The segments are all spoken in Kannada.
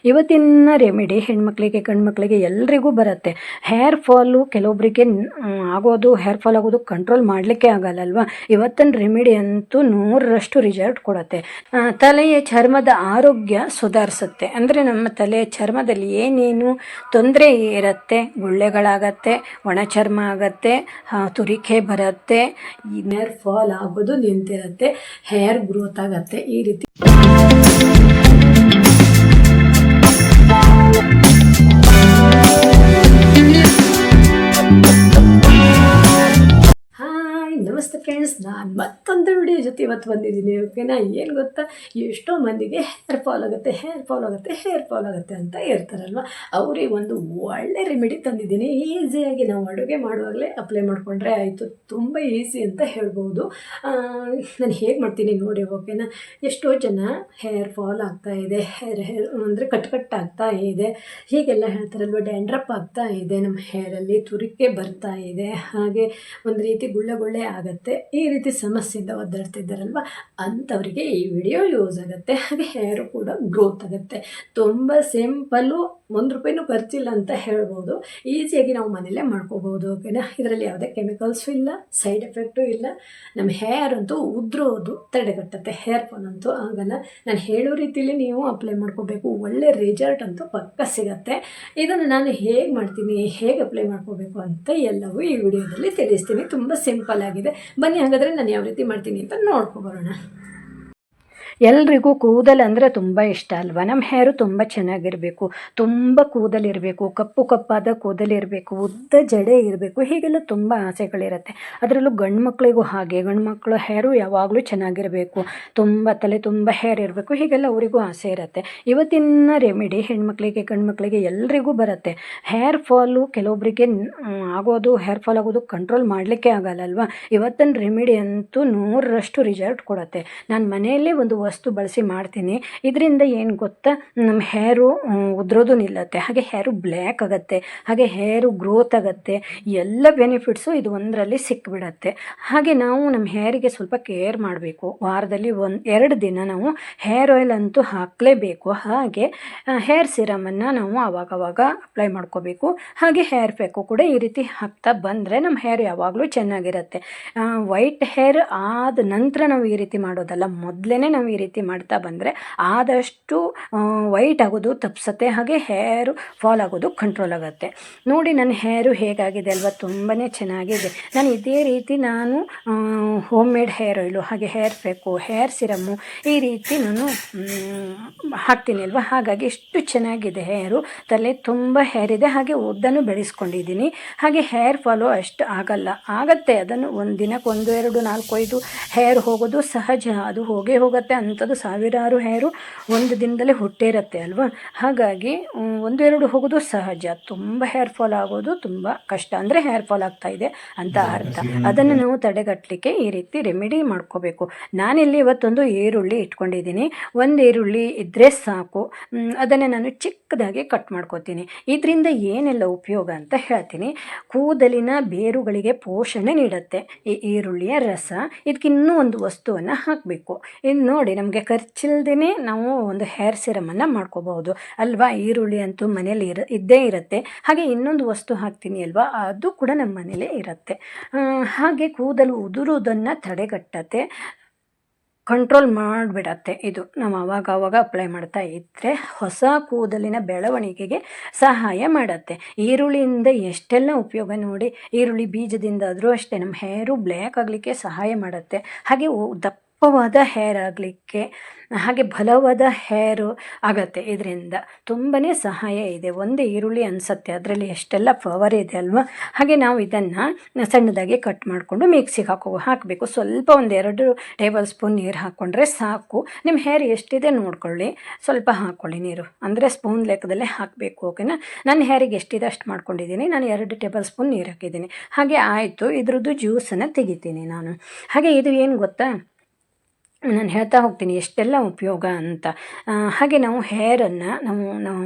ಇವತ್ತಿನ ರೆಮಿಡಿ ಹೆಣ್ಮಕ್ಳಿಗೆ ಗಂಡ್ಮಕ್ಳಿಗೆ ಎಲ್ರಿಗೂ ಬರುತ್ತೆ. ಹೇರ್ ಫಾಲು ಕೆಲವೊಬ್ಬರಿಗೆ ಆಗೋದು, ಹೇರ್ ಫಾಲ್ ಆಗೋದು ಕಂಟ್ರೋಲ್ ಮಾಡಲಿಕ್ಕೆ ಆಗಲ್ಲಲ್ವಾ. ಇವತ್ತಿನ ರೆಮಿಡಿ ಅಂತೂ 100ರಷ್ಟು ರಿಸಲ್ಟ್ ಕೊಡುತ್ತೆ. ತಲೆಯ ಚರ್ಮದ ಆರೋಗ್ಯ ಸುಧಾರಿಸುತ್ತೆ. ಅಂದರೆ ನಮ್ಮ ತಲೆಯ ಚರ್ಮದಲ್ಲಿ ಏನೇನು ತೊಂದರೆ ಇರುತ್ತೆ, ಗುಳ್ಳೆಗಳಾಗತ್ತೆ, ಒಣ ಚರ್ಮ ಆಗತ್ತೆ, ತುರಿಕೆ ಬರುತ್ತೆ, ಹೇರ್ ಫಾಲ್ ಆಗೋದು ನಿಂತಿರುತ್ತೆ, ಹೇರ್ ಗ್ರೋತ್ ಆಗತ್ತೆ. ಈ ರೀತಿ ನಮಸ್ತೆ ಫ್ರೆಂಡ್ಸ್, ನಾನು ಮತ್ತೊಂದು ವಿಡಿಯೋ ಜೊತೆ ಇವತ್ತು ಬಂದಿದ್ದೀನಿ. ಓಕೆನಾ, ಏನು ಗೊತ್ತಾ, ಎಷ್ಟೋ ಮಂದಿಗೆ ಹೇರ್ ಫಾಲ್ ಆಗುತ್ತೆ ಅಂತ ಇರ್ತಾರಲ್ವ, ಅವ್ರಿಗೆ ಒಂದು ಒಳ್ಳೆ ರೆಮಿಡಿ ತಂದಿದ್ದೀನಿ. ಈಸಿಯಾಗಿ ನಾವು ಅಡುಗೆ ಮಾಡುವಾಗಲೇ ಅಪ್ಲೈ ಮಾಡಿಕೊಂಡ್ರೆ ಆಯಿತು. ತುಂಬ ಈಸಿ ಅಂತ ಹೇಳ್ಬೋದು. ನಾನು ಹೇಗೆ ಮಾಡ್ತೀನಿ ನೋಡಿ. ಓಕೆನಾ, ಎಷ್ಟೋ ಜನ ಹೇರ್ ಫಾಲ್ ಆಗ್ತಾಯಿದೆ, ಹೇರ್ ಅಂದರೆ ಕಟ್ಟಾಗ್ತಾ ಇದೆ, ಹೀಗೆಲ್ಲ ಹೇಳ್ತಾರಲ್ವ. ಡ್ಯಾಂಡ್ರಪ್ ಆಗ್ತಾ ಇದೆ, ನಮ್ಮ ಹೇರಲ್ಲಿ ತುರಿಕೆ ಬರ್ತಾ ಇದೆ, ಹಾಗೆ ಒಂದು ರೀತಿ ಗುಳ್ಳೆ ಆಗುತ್ತೆ. ಈ ರೀತಿ ಸಮಸ್ಯೆಯಿಂದ ಒದ್ದಾಡ್ತಿದ್ದಾರಲ್ವ, ಅಂಥವರಿಗೆ ಈ ವಿಡಿಯೋ ಯೂಸ್ ಆಗುತ್ತೆ. ಹಾಗೆ ಹೇರು ಕೂಡ ಗ್ರೋತ್ ಆಗುತ್ತೆ. ತುಂಬ ಸಿಂಪಲ್ಲು, ₹1 ಖರ್ಚಿಲ್ಲ ಅಂತ ಹೇಳ್ಬೋದು. ಈಸಿಯಾಗಿ ನಾವು ಮನೆಯಲ್ಲೇ ಮಾಡ್ಕೋಬೋದು. ಓಕೆನಾ, ಇದರಲ್ಲಿ ಯಾವುದೇ ಕೆಮಿಕಲ್ಸು ಇಲ್ಲ, ಸೈಡ್ ಎಫೆಕ್ಟು ಇಲ್ಲ. ನಮ್ಮ ಹೇರ್ ಅಂತೂ ಉದುರೋದು ತಡೆಗಟ್ಟುತ್ತೆ, ಹೇರ್ ಫಾಲ್ ಅಂತೂ ಆಗಲ್ಲ. ನಾನು ಹೇಳೋ ರೀತಿಯಲ್ಲಿ ನೀವು ಅಪ್ಲೈ ಮಾಡ್ಕೋಬೇಕು, ಒಳ್ಳೆ ರಿಸಲ್ಟ್ ಅಂತೂ ಪಕ್ಕ ಸಿಗುತ್ತೆ. ಇದನ್ನು ನಾನು ಹೇಗೆ ಮಾಡ್ತೀನಿ, ಹೇಗೆ ಅಪ್ಲೈ ಮಾಡ್ಕೋಬೇಕು ಅಂತ ಎಲ್ಲವೂ ಈ ವಿಡಿಯೋದಲ್ಲಿ ತಿಳಿಸ್ತೀನಿ. ತುಂಬ ಸಿಂಪಲ್ ಆಗಿದೆ. ಬನ್ನಿ ಹಾಗಾದರೆ ನಾನು ಯಾವ ರೀತಿ ಮಾಡ್ತೀನಿ ಅಂತ ನೋಡ್ಕೊಬರೋಣ. ಎಲ್ರಿಗೂ ಕೂದಲು ಅಂದರೆ ತುಂಬ ಇಷ್ಟ ಅಲ್ವಾ. ನಮ್ಮ ಹೇರು ತುಂಬ ಚೆನ್ನಾಗಿರಬೇಕು, ತುಂಬ ಕೂದಲಿರಬೇಕು, ಕಪ್ಪಾದ ಕೂದಲಿರಬೇಕು, ಉದ್ದ ಜಡೆ ಇರಬೇಕು, ಹೀಗೆಲ್ಲ ತುಂಬ ಆಸೆಗಳಿರುತ್ತೆ. ಅದರಲ್ಲೂ ಗಂಡು ಮಕ್ಕಳಿಗೂ ಹಾಗೆ. ಗಂಡು ಮಕ್ಕಳು ಹೇರು ಯಾವಾಗಲೂ ಚೆನ್ನಾಗಿರಬೇಕು, ತಲೆ ತುಂಬ ಹೇರ್ ಇರಬೇಕು, ಹೀಗೆಲ್ಲ ಅವರಿಗೂ ಆಸೆ ಇರುತ್ತೆ. ಇವತ್ತಿನ ರೆಮಿಡಿ ಹೆಣ್ಮಕ್ಳಿಗೆ ಗಂಡ್ಮಕ್ಳಿಗೆ ಎಲ್ರಿಗೂ ಬರುತ್ತೆ. ಹೇರ್ ಫಾಲು ಕೆಲವೊಬ್ಬರಿಗೆ ಆಗೋದು, ಹೇರ್ ಫಾಲ್ ಆಗೋದು ಕಂಟ್ರೋಲ್ ಮಾಡಲಿಕ್ಕೆ ಆಗಲ್ಲಲ್ವ. ಇವತ್ತಿನ ರೆಮಿಡಿ ಅಂತೂ 100ರಷ್ಟು ರಿಸಲ್ಟ್ ಕೊಡುತ್ತೆ. ನಾನು ಮನೆಯಲ್ಲೇ ಒಂದು ವಸ್ತು ಬಳಸಿ ಮಾಡ್ತೀನಿ. ಇದರಿಂದ ಏನು ಗೊತ್ತಾ, ನಮ್ಮ ಹೇರು ಉದುರೋದು ನಿಲ್ಲುತ್ತೆ, ಹಾಗೆ ಹೇರು ಬ್ಲ್ಯಾಕ್ ಆಗುತ್ತೆ, ಹಾಗೆ ಹೇರು ಗ್ರೋತ್ ಆಗುತ್ತೆ. ಎಲ್ಲ ಬೆನಿಫಿಟ್ಸು ಇದು ಒಂದರಲ್ಲಿ ಸಿಕ್ಬಿಡತ್ತೆ. ಹಾಗೆ ನಾವು ನಮ್ಮ ಹೇರಿಗೆ ಸ್ವಲ್ಪ ಕೇರ್ ಮಾಡಬೇಕು. ವಾರದಲ್ಲಿ 2 ದಿನ ನಾವು ಹೇರ್ ಆಯಿಲ್ ಅಂತೂ ಹಾಕಲೇಬೇಕು. ಹಾಗೆ ಹೇರ್ ಸಿರಮನ್ನು ನಾವು ಆವಾಗವಾಗ ಅಪ್ಲೈ ಮಾಡ್ಕೋಬೇಕು. ಹಾಗೆ ಹೇರ್ ಪ್ಯಾಕು ಕೂಡ ಈ ರೀತಿ ಹಾಕ್ತಾ ಬಂದರೆ ನಮ್ಮ ಹೇರ್ ಯಾವಾಗಲೂ ಚೆನ್ನಾಗಿರುತ್ತೆ. ವೈಟ್ ಹೇರ್ ಆದ ನಂತರ ನಾವು ಈ ರೀತಿ ಮಾಡೋದಲ್ಲ, ಮೊದಲೇ ನಾವು ಈ ರೀತಿ ಮಾಡ್ತಾ ಬಂದರೆ ಆದಷ್ಟು ವೈಟ್ ಆಗೋದು ತಪ್ಪಿಸುತ್ತೆ, ಹಾಗೆ ಹೇರು ಫಾಲ್ ಆಗೋದು ಕಂಟ್ರೋಲ್ ಆಗುತ್ತೆ. ನೋಡಿ ನನ್ನ ಹೇರು ಹೇಗಾಗಿದೆ ಅಲ್ವಾ, ತುಂಬಾ ಚೆನ್ನಾಗಿದೆ. ನಾನು ಇದೇ ರೀತಿ ಹೋಮ್ ಮೇಡ್ ಹೇರ್ ಆಯಿಲು, ಹಾಗೆ ಹೇರ್ ಪ್ಯಾಕು, ಹೇರ್ ಸಿರಮ್ಮು ಈ ರೀತಿ ನಾನು ಹಾಕ್ತೀನಿ ಅಲ್ವಾ. ಹಾಗಾಗಿ ಎಷ್ಟು ಚೆನ್ನಾಗಿದೆ ಹೇರು. ತಲೆ ತುಂಬ ಹೇರ್ ಇದೆ, ಹಾಗೆ ಉದ್ದನೂ ಬೆಳೆಸ್ಕೊಂಡಿದ್ದೀನಿ. ಹಾಗೆ ಹೇರ್ ಫಾಲು ಅಷ್ಟು ಆಗತ್ತೆ. ಅದನ್ನು ಒಂದು ದಿನಕ್ಕೆ 1, 2, 4, 5 ಹೇರ್ ಹೋಗೋದು ಸಹಜ. ಅದು ಹೋಗುತ್ತೆ. ಅಂಥದ್ದು ಸಾವಿರಾರು ಹೇರು ಒಂದು ದಿನದಲ್ಲಿ ಹುಟ್ಟಿರುತ್ತೆ ಅಲ್ವಾ. ಹಾಗಾಗಿ 1, 2 ಹೋಗೋದು ಸಹಜ. ತುಂಬ ಹೇರ್ ಫಾಲ್ ಆಗೋದು ತುಂಬ ಕಷ್ಟ, ಅಂದರೆ ಹೇರ್ ಫಾಲ್ ಆಗ್ತಾ ಇದೆ ಅಂತ ಅರ್ಥ. ಅದನ್ನು ನಾವು ತಡೆಗಟ್ಟಲಿಕ್ಕೆ ಈ ರೀತಿ ರೆಮಿಡಿ ಮಾಡ್ಕೋಬೇಕು. ನಾನಿಲ್ಲಿ ಇವತ್ತೊಂದು ಈರುಳ್ಳಿ ಇಟ್ಕೊಂಡಿದ್ದೀನಿ. ಒಂದು ಈರುಳ್ಳಿ ಇದ್ದರೆ ಸಾಕು. ಅದನ್ನು ನಾನು ಚಿಕ್ಕದಾಗಿ ಕಟ್ ಮಾಡ್ಕೋತೀನಿ. ಇದರಿಂದ ಏನೆಲ್ಲ ಉಪಯೋಗ ಅಂತ ಹೇಳ್ತೀನಿ. ಕೂದಲಿನ ಬೇರುಗಳಿಗೆ ಪೋಷಣೆ ನೀಡುತ್ತೆ ಈ ಈರುಳ್ಳಿಯ ರಸ. ಇದಕ್ಕಿನ್ನೂ ಒಂದು ವಸ್ತುವನ್ನು ಹಾಕಬೇಕು. ಇದು ನೋಡಿ, ನಮಗೆ ಖರ್ಚಿಲ್ದೇ ನಾವು ಒಂದು ಹೇರ್ ಸಿರಮನ್ನು ಮಾಡ್ಕೋಬಹುದು ಅಲ್ವಾ. ಈರುಳ್ಳಿ ಅಂತೂ ಮನೇಲಿ ಇದ್ದೇ ಇರುತ್ತೆ. ಹಾಗೆ ಇನ್ನೊಂದು ವಸ್ತು ಹಾಕ್ತೀನಿ ಅಲ್ವಾ, ಅದು ಕೂಡ ನಮ್ಮ ಮನೇಲೇ ಇರುತ್ತೆ. ಹಾಗೆ ಕೂದಲು ಉದುರುವುದನ್ನು ತಡೆಗಟ್ಟತ್ತೆ, ಕಂಟ್ರೋಲ್ ಮಾಡಿಬಿಡತ್ತೆ. ಇದು ನಾವು ಆವಾಗ ಅಪ್ಲೈ ಮಾಡ್ತಾ ಇದ್ದರೆ ಹೊಸ ಕೂದಲಿನ ಬೆಳವಣಿಗೆಗೆ ಸಹಾಯ ಮಾಡುತ್ತೆ. ಈರುಳ್ಳಿಯಿಂದ ಎಷ್ಟೆಲ್ಲ ಉಪಯೋಗ ನೋಡಿ. ಈರುಳ್ಳಿ ಬೀಜದಿಂದ ಆದರೂ ಅಷ್ಟೇ ನಮ್ಮ ಹೇರು ಬ್ಲ್ಯಾಕ್ ಆಗಲಿಕ್ಕೆ ಸಹಾಯ ಮಾಡುತ್ತೆ. ಹಾಗೆ ದಪ್ಪವಾದ ಹೇರ್ ಆಗಲಿಕ್ಕೆ, ಹಾಗೆ ಬಲವಾದ ಹೇರು ಆಗತ್ತೆ. ಇದರಿಂದ ತುಂಬಾ ಸಹಾಯ ಇದೆ. ಒಂದು ಈರುಳ್ಳಿ ಅನಿಸುತ್ತೆ, ಅದರಲ್ಲಿ ಎಷ್ಟೆಲ್ಲ ಪವರ್ ಇದೆ ಅಲ್ವಾ. ಹಾಗೆ ನಾವು ಇದನ್ನು ಸಣ್ಣದಾಗಿ ಕಟ್ ಮಾಡಿಕೊಂಡು ಮಿಕ್ಸಿಗೆ ಹಾಕಬೇಕು. ಸ್ವಲ್ಪ 1-2 ಟೇಬಲ್ ಸ್ಪೂನ್ ನೀರು ಹಾಕ್ಕೊಂಡ್ರೆ ಸಾಕು. ನಿಮ್ಮ ಹೇರ್ ಎಷ್ಟಿದೆ ನೋಡ್ಕೊಳ್ಳಿ, ಸ್ವಲ್ಪ ಹಾಕ್ಕೊಳ್ಳಿ ನೀರು, ಅಂದರೆ ಸ್ಪೂನ್ ಲೆಕ್ಕದಲ್ಲೇ ಹಾಕಬೇಕು. ಓಕೆನಾ, ನನ್ನ ಹೇರಿಗೆ ಎಷ್ಟಿದೆ ಅಷ್ಟು ಮಾಡ್ಕೊಂಡಿದ್ದೀನಿ. ನಾನು 2 ಟೇಬಲ್ ಸ್ಪೂನ್ ನೀರು ಹಾಕಿದ್ದೀನಿ. ಹಾಗೆ ಆಯಿತು, ಇದ್ರದ್ದು ಜ್ಯೂಸನ್ನು ತೆಗಿತೀನಿ ನಾನು. ಹಾಗೆ ಇದು ಏನು ಗೊತ್ತಾ, ನಾನು ಹೇಳ್ತಾ ಹೋಗ್ತೀನಿ ಎಷ್ಟೆಲ್ಲ ಉಪಯೋಗ ಅಂತ. ಹಾಗೆ ನಾವು ಹೇರನ್ನು ನಾವು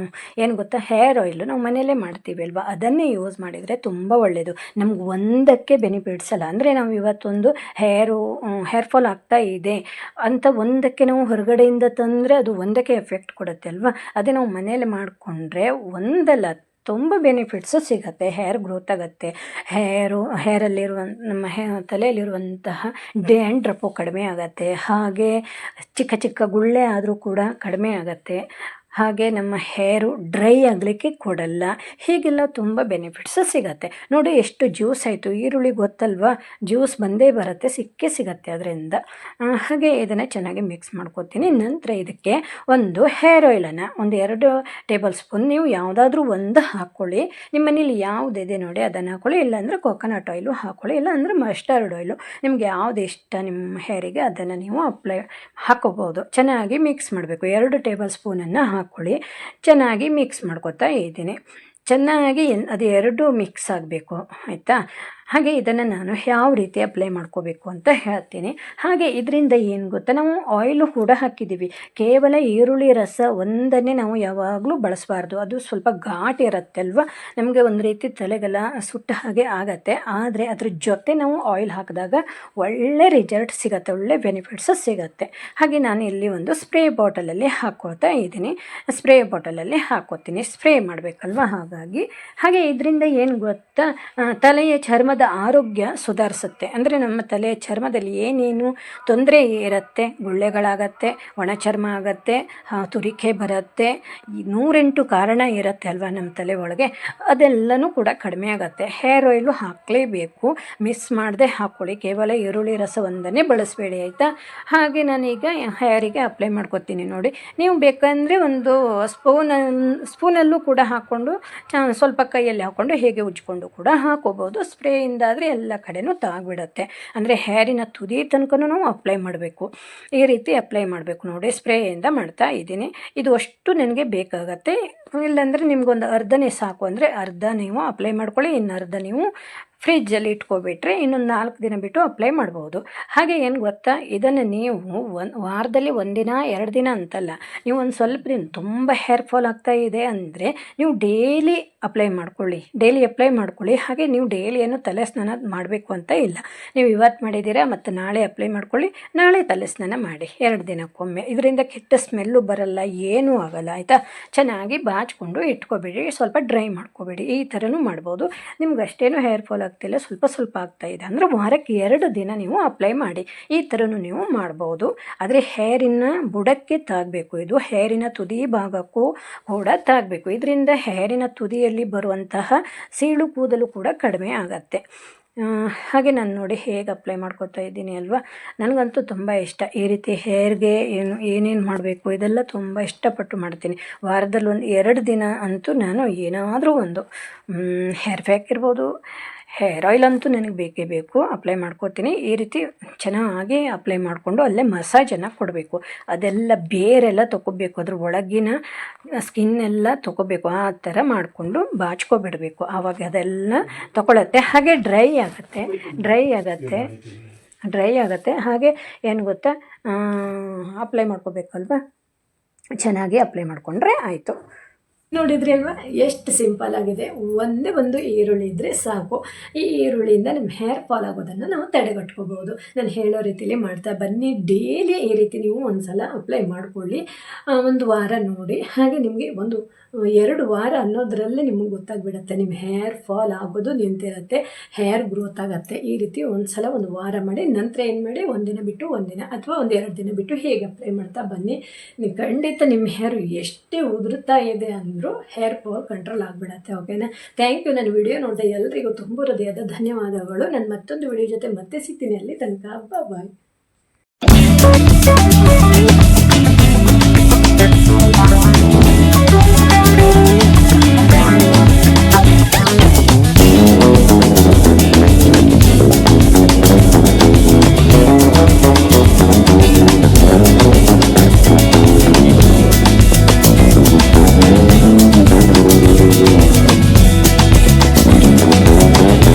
ಏನು ಗೊತ್ತಾ, ಹೇರ್ ಆಯಿಲ್ ನಾವು ಮನೆಯಲ್ಲೇ ಮಾಡ್ತೀವಿ ಅಲ್ವಾ, ಅದನ್ನೇ ಯೂಸ್ ಮಾಡಿದರೆ ತುಂಬ ಒಳ್ಳೆಯದು. ನಮ್ಗೆ ಒಂದಕ್ಕೆ ಬೆನಿಫಿಟ್ಸ್ ಅಲ್ಲ, ಅಂದರೆ ನಾವು ಇವತ್ತೊಂದು ಹೇರ್ ಫಾಲ್ ಆಗ್ತಾ ಇದೆ ಅಂತ ಒಂದಕ್ಕೆ ನಾವು ಹೊರಗಡೆಯಿಂದ ತಂದರೆ ಅದು ಒಂದಕ್ಕೆ ಎಫೆಕ್ಟ್ ಕೊಡುತ್ತೆ ಅಲ್ವಾ. ಅದೇ ನಾವು ಮನೇಲಿ ಮಾಡಿಕೊಂಡ್ರೆ ಒಂದಲ್ಲ ತುಂಬ ಬೆನಿಫಿಟ್ಸು ಸಿಗುತ್ತೆ. ಹೇರ್ ಗ್ರೋತ್ ಆಗುತ್ತೆ, ಹೇರಲ್ಲಿರುವ ನಮ್ಮ ತಲೆಯಲ್ಲಿರುವಂತಹ ಡ್ಯಾಂಡ್ರಫು ಕಡಿಮೆ ಆಗುತ್ತೆ, ಹಾಗೆ ಚಿಕ್ಕ ಚಿಕ್ಕ ಗುಳ್ಳೆ ಆದರೂ ಕೂಡ ಕಡಿಮೆ ಆಗುತ್ತೆ, ಹಾಗೆ ನಮ್ಮ ಹೇರು ಡ್ರೈ ಆಗಲಿಕ್ಕೆ ಕೊಡಲ್ಲ. ಹೀಗೆಲ್ಲ ತುಂಬ ಬೆನಿಫಿಟ್ಸು ಸಿಗುತ್ತೆ. ನೋಡಿ ಎಷ್ಟು ಜ್ಯೂಸ್ ಆಯಿತು, ಈರುಳ್ಳಿ ಗೊತ್ತಲ್ವಾ, ಜ್ಯೂಸ್ ಬಂದೇ ಬರುತ್ತೆ, ಸಿಗುತ್ತೆ ಅದರಿಂದ. ಹಾಗೆ ಇದನ್ನು ಚೆನ್ನಾಗಿ ಮಿಕ್ಸ್ ಮಾಡ್ಕೊತೀನಿ. ನಂತರ ಇದಕ್ಕೆ ಒಂದು ಹೇರ್ ಆಯಿಲನ್ನು ಒಂದು 2 ಟೇಬಲ್ ಸ್ಪೂನ್, ನೀವು ಯಾವುದಾದ್ರೂ ಒಂದು ಹಾಕ್ಕೊಳ್ಳಿ. ನಿಮ್ಮ ಮನೇಲಿ ಯಾವುದಿದೆ ನೋಡಿ ಅದನ್ನು ಹಾಕ್ಕೊಳ್ಳಿ, ಇಲ್ಲಾಂದರೆ ಕೊಕೊನಟ್ ಆಯಿಲು ಹಾಕ್ಕೊಳ್ಳಿ, ಇಲ್ಲಾಂದರೆ ಮಸ್ಟರ್ಡ್ ಆಯಿಲು, ನಿಮ್ಗೆ ಯಾವುದು ಇಷ್ಟ ನಿಮ್ಮ ಹೇರಿಗೆ ಅದನ್ನು ನೀವು ಹಾಕೋಬೋದು. ಚೆನ್ನಾಗಿ ಮಿಕ್ಸ್ ಮಾಡಬೇಕು. 2 ಟೇಬಲ್ ಸ್ಪೂನನ್ನು ಹಾಕ್ಕೊಳ್ಳಿ, ಚೆನ್ನಾಗಿ ಮಿಕ್ಸ್ ಮಾಡ್ಕೊತಾ ಇದ್ದೀನಿ. ಚೆನ್ನಾಗಿ ಅದು 2 ಮಿಕ್ಸ್ ಆಗಬೇಕು, ಆಯಿತಾ. ಹಾಗೆ ಇದನ್ನು ನಾನು ಯಾವ ರೀತಿ ಅಪ್ಲೈ ಮಾಡ್ಕೋಬೇಕು ಅಂತ ಹೇಳ್ತೀನಿ. ಹಾಗೆ ಇದರಿಂದ ಏನು ಗೊತ್ತಾ, ನಾವು ಆಯಿಲು ಕೂಡ ಹಾಕಿದ್ದೀವಿ. ಕೇವಲ ಈರುಳ್ಳಿ ರಸ ಒಂದನ್ನೇ ನಾವು ಯಾವಾಗಲೂ ಬಳಸಬಾರ್ದು, ಅದು ಸ್ವಲ್ಪ ಘಾಟ್ ಇರುತ್ತೆ ಅಲ್ವಾ, ನಮಗೆ ಒಂದು ರೀತಿ ತಲೆಗೆಲ್ಲ ಸುಟ್ಟ ಹಾಗೆ ಆಗತ್ತೆ. ಆದರೆ ಅದ್ರ ಜೊತೆ ನಾವು ಆಯಿಲ್ ಹಾಕಿದಾಗ ಒಳ್ಳೆ ರಿಸಲ್ಟ್ ಸಿಗುತ್ತೆ, ಒಳ್ಳೆ ಬೆನಿಫಿಟ್ಸ್ ಸಿಗುತ್ತೆ. ಹಾಗೆ ನಾನು ಇಲ್ಲಿ ಒಂದು ಸ್ಪ್ರೇ ಬಾಟಲಲ್ಲಿ ಹಾಕ್ಕೊಳ್ತಾ ಇದ್ದೀನಿ. ಸ್ಪ್ರೇ ಬಾಟಲಲ್ಲಿ ಹಾಕ್ಕೋತೀನಿ, ಸ್ಪ್ರೇ ಮಾಡಬೇಕಲ್ವ, ಹಾಗೆ ಇದರಿಂದ ಏನು ಗೊತ್ತಾ, ತಲೆಯ ಚರ್ಮದ ಆರೋಗ್ಯ ಸುಧಾರಿಸುತ್ತೆ. ಅಂದರೆ ನಮ್ಮ ತಲೆಯ ಚರ್ಮದಲ್ಲಿ ಏನೇನು ತೊಂದರೆ ಇರುತ್ತೆ, ಗುಳ್ಳೆಗಳಾಗತ್ತೆ, ಒಣ ಚರ್ಮ ಆಗುತ್ತೆ, ತುರಿಕೆ ಬರುತ್ತೆ, 108 ಕಾರಣ ಇರುತ್ತೆ ಅಲ್ವಾ ನಮ್ಮ ತಲೆ ಒಳಗೆ, ಅದೆಲ್ಲನೂ ಕೂಡ ಕಡಿಮೆ ಆಗುತ್ತೆ. ಹೇರ್ ಆಯಿಲು ಹಾಕಲೇಬೇಕು, ಮಿಸ್ ಮಾಡದೆ ಹಾಕ್ಕೊಳ್ಳಿ. ಕೇವಲ ಈರುಳ್ಳಿ ರಸ ಒಂದನ್ನೇ ಬಳಸಬೇಡಿ, ಆಯಿತಾ. ಹಾಗೆ ನಾನೀಗ ಹೇರಿಗೆ ಅಪ್ಲೈ ಮಾಡ್ಕೊತೀನಿ ನೋಡಿ. ನೀವು ಬೇಕಂದರೆ ಒಂದು ಸ್ಪೂನಲ್ಲೂ ಕೂಡ ಹಾಕ್ಕೊಂಡು ಸ್ವಲ್ಪ ಕೈಯಲ್ಲಿ ಹಾಕ್ಕೊಂಡು ಹೇಗೆ ಉಜ್ಕೊಂಡು ಕೂಡ ಹಾಕೋಬೋದು. ಸ್ಪ್ರೇಯಿಂದಾದರೆ ಎಲ್ಲ ಕಡೆನೂ ತಾಗ್ಬಿಡುತ್ತೆ. ಅಂದರೆ ಹೇರಿನ ತುದಿ ತನಕನೂ ನಾವು ಅಪ್ಲೈ ಮಾಡಬೇಕು, ಈ ರೀತಿ ಅಪ್ಲೈ ಮಾಡಬೇಕು ನೋಡಿ. ಸ್ಪ್ರೇಯಿಂದ ಮಾಡ್ತಾ ಇದ್ದೀನಿ. ಇದು ಅಷ್ಟು ನನಗೆ ಬೇಕಾಗತ್ತೆ, ಇಲ್ಲಾಂದರೆ ನಿಮ್ಗೊಂದು ಅರ್ಧನೇ ಸಾಕು ಅಂದರೆ ಅರ್ಧ ನೀವು ಅಪ್ಲೈ ಮಾಡ್ಕೊಳ್ಳಿ, ಇನ್ನು ಅರ್ಧ ನೀವು ಫ್ರಿಜ್ಜಲ್ಲಿ ಇಟ್ಕೊಬಿಟ್ರೆ ಇನ್ನೊಂದು 4 ದಿನ ಬಿಟ್ಟು ಅಪ್ಲೈ ಮಾಡ್ಬೋದು. ಹಾಗೆ ಏನು ಗೊತ್ತಾ, ಇದನ್ನು ನೀವು ವಾರದಲ್ಲಿ 1 ದಿನ 2 ದಿನ ಅಂತಲ್ಲ, ನೀವು ಒಂದು ಸ್ವಲ್ಪ ದಿನ ತುಂಬ ಹೇರ್ ಫಾಲ್ ಆಗ್ತಾ ಇದೆ ಅಂದರೆ ನೀವು ಡೈಲಿ ಅಪ್ಲೈ ಮಾಡ್ಕೊಳ್ಳಿ. ಹಾಗೆ ನೀವು ಡೈಲಿ ಏನು ತಲೆ ಸ್ನಾನ ಮಾಡಬೇಕು ಅಂತ ಇಲ್ಲ, ನೀವು ಇವತ್ತು ಮಾಡಿದ್ದೀರಾ ಮತ್ತು ನಾಳೆ ಅಪ್ಲೈ ಮಾಡ್ಕೊಳ್ಳಿ, ನಾಳೆ ತಲೆ ಸ್ನಾನ ಮಾಡಿ 2 ದಿನಕ್ಕೊಮ್ಮೆ. ಇದರಿಂದ ಕೆಟ್ಟ ಸ್ಮೆಲ್ಲು ಬರಲ್ಲ, ಏನೂ ಆಗಲ್ಲ, ಆಯಿತಾ. ಚೆನ್ನಾಗಿ ಬಾಚಿಕೊಂಡು ಇಟ್ಕೊಬೇಡಿ, ಸ್ವಲ್ಪ ಡ್ರೈ ಮಾಡ್ಕೊಬೇಡಿ, ಈ ಥರನೂ ಮಾಡ್ಬೋದು. ನಿಮ್ಗೆ ಅಷ್ಟೇನು ಹೇರ್ ಫಾಲ್ ಆಗ್ತಿಲ್ಲ, ಸ್ವಲ್ಪ ಆಗ್ತಾಯಿದೆ ಅಂದರೆ ವಾರಕ್ಕೆ 2 ದಿನ ನೀವು ಅಪ್ಲೈ ಮಾಡಿ, ಈ ಥರನೂ ನೀವು ಮಾಡ್ಬೋದು. ಆದರೆ ಹೇರಿನ ಬುಡಕ್ಕೆ ತಾಗಬೇಕು, ಇದು ಹೇರಿನ ತುದಿ ಭಾಗಕ್ಕೂ ಕೂಡ ತಾಗಬೇಕು. ಇದರಿಂದ ಹೇರಿನ ತುದಿಯಲ್ಲಿ ಬರುವಂತಹ ಸೀಳು ಕೂದಲು ಕೂಡ ಕಡಿಮೆ ಆಗತ್ತೆ. ಹಾಗೆ ನಾನು ನೋಡಿ ಹೇಗೆ ಅಪ್ಲೈ ಮಾಡ್ಕೊತಾ ಇದ್ದೀನಿ ಅಲ್ವಾ. ನನಗಂತೂ ತುಂಬ ಇಷ್ಟ ಈ ರೀತಿ ಹೇರ್ಗೆ ಏನೇನು ಮಾಡಬೇಕು ಇದೆಲ್ಲ ತುಂಬ ಇಷ್ಟಪಟ್ಟು ಮಾಡ್ತೀನಿ. ವಾರದಲ್ಲಿ 2 ದಿನ ಅಂತೂ ನಾನು ಏನಾದರೂ ಒಂದು ಹೇರ್ ಪ್ಯಾಕ್ ಇರ್ಬೋದು, ಹೇರ್ ಆಯಿಲ್ ಅಂತೂ ನನಗೆ ಬೇಕೇ ಬೇಕು, ಅಪ್ಲೈ ಮಾಡ್ಕೋತೀನಿ. ಈ ರೀತಿ ಚೆನ್ನಾಗಿ ಅಪ್ಲೈ ಮಾಡಿಕೊಂಡು ಅಲ್ಲೇ ಮಸಾಜನ್ನು ಕೊಡಬೇಕು. ಅದೆಲ್ಲ ಬೇರೆಲ್ಲ ತೊಗೋಬೇಕು, ಅದ್ರ ಒಳಗಿನ ಸ್ಕಿನ್ನೆಲ್ಲ ತೊಗೋಬೇಕು. ಆ ಥರ ಮಾಡಿಕೊಂಡು ಬಾಚ್ಕೊಬಿಡಬೇಕು, ಆವಾಗ ಅದೆಲ್ಲ ತೊಗೊಳತ್ತೆ. ಹಾಗೆ ಡ್ರೈ ಆಗುತ್ತೆ. ಹಾಗೆ ಏನು ಗೊತ್ತಾ, ಅಪ್ಲೈ ಮಾಡ್ಕೋಬೇಕಲ್ವ, ಚೆನ್ನಾಗಿ ಅಪ್ಲೈ ಮಾಡಿಕೊಂಡ್ರೆ ಆಯಿತು. ನೋಡಿದ್ರಿ ಅಲ್ವಾ ಎಷ್ಟು ಸಿಂಪಲ್ ಆಗಿದೆ. ಒಂದೇ ಒಂದು ಈರುಳ್ಳಿ ಇದ್ದರೆ ಸಾಕು. ಈ ಈರುಳ್ಳಿಯಿಂದ ನಮ್ಮ ಹೇರ್ ಫಾಲ್ ಆಗೋದನ್ನು ನಾವು ತಡೆಗಟ್ಕೋಬೋದು. ನಾನು ಹೇಳೋ ರೀತಿಯಲ್ಲಿ ಮಾಡ್ತಾ ಬನ್ನಿ. ಡೈಲಿ ಈ ರೀತಿ ನೀವು ಒಂದು ಸಲ ಅಪ್ಲೈ ಮಾಡಿಕೊಳ್ಳಿ, 1 ವಾರ ನೋಡಿ. ಹಾಗೆ ನಿಮಗೆ 2 ವಾರ ಅನ್ನೋದರಲ್ಲೇ ನಿಮಗೆ ಗೊತ್ತಾಗ್ಬಿಡುತ್ತೆ, ನಿಮ್ಮ ಹೇರ್ ಫಾಲ್ ಆಗೋದು ನಿಂತಿರುತ್ತೆ, ಹೇರ್ ಗ್ರೋತ್ ಆಗುತ್ತೆ. ಈ ರೀತಿ ಒಂದು ವಾರ ಮಾಡಿ, ನಂತರ ಏನು ಮಾಡಿ, 1 ದಿನ ಬಿಟ್ಟು 1 ದಿನ ಅಥವಾ 2 ದಿನ ಬಿಟ್ಟು ಹೇಗೆ ಅಪ್ಲೈ ಮಾಡ್ತಾ ಬನ್ನಿ. ನೀವು ಖಂಡಿತ ನಿಮ್ಮ ಹೇರು ಎಷ್ಟೇ ಉದುರುತ್ತಾ ಇದೆ ಅಂದರೂ ಹೇರ್ ಫಾಲ್ ಕಂಟ್ರೋಲ್ ಆಗಿಬಿಡತ್ತೆ. ಓಕೆನಾ. Thank you. ನನ್ನ ವಿಡಿಯೋ ನೋಡಿದೆ ಎಲ್ರಿಗೂ ತುಂಬ ಹೃದಯದ ಧನ್ಯವಾದಗಳು. ನಾನು ಮತ್ತೊಂದು ವಿಡಿಯೋ ಜೊತೆ ಮತ್ತೆ ಸಿಗ್ತೀನಿ. ಅಲ್ಲಿ ತನಕ ಬಾಯ್.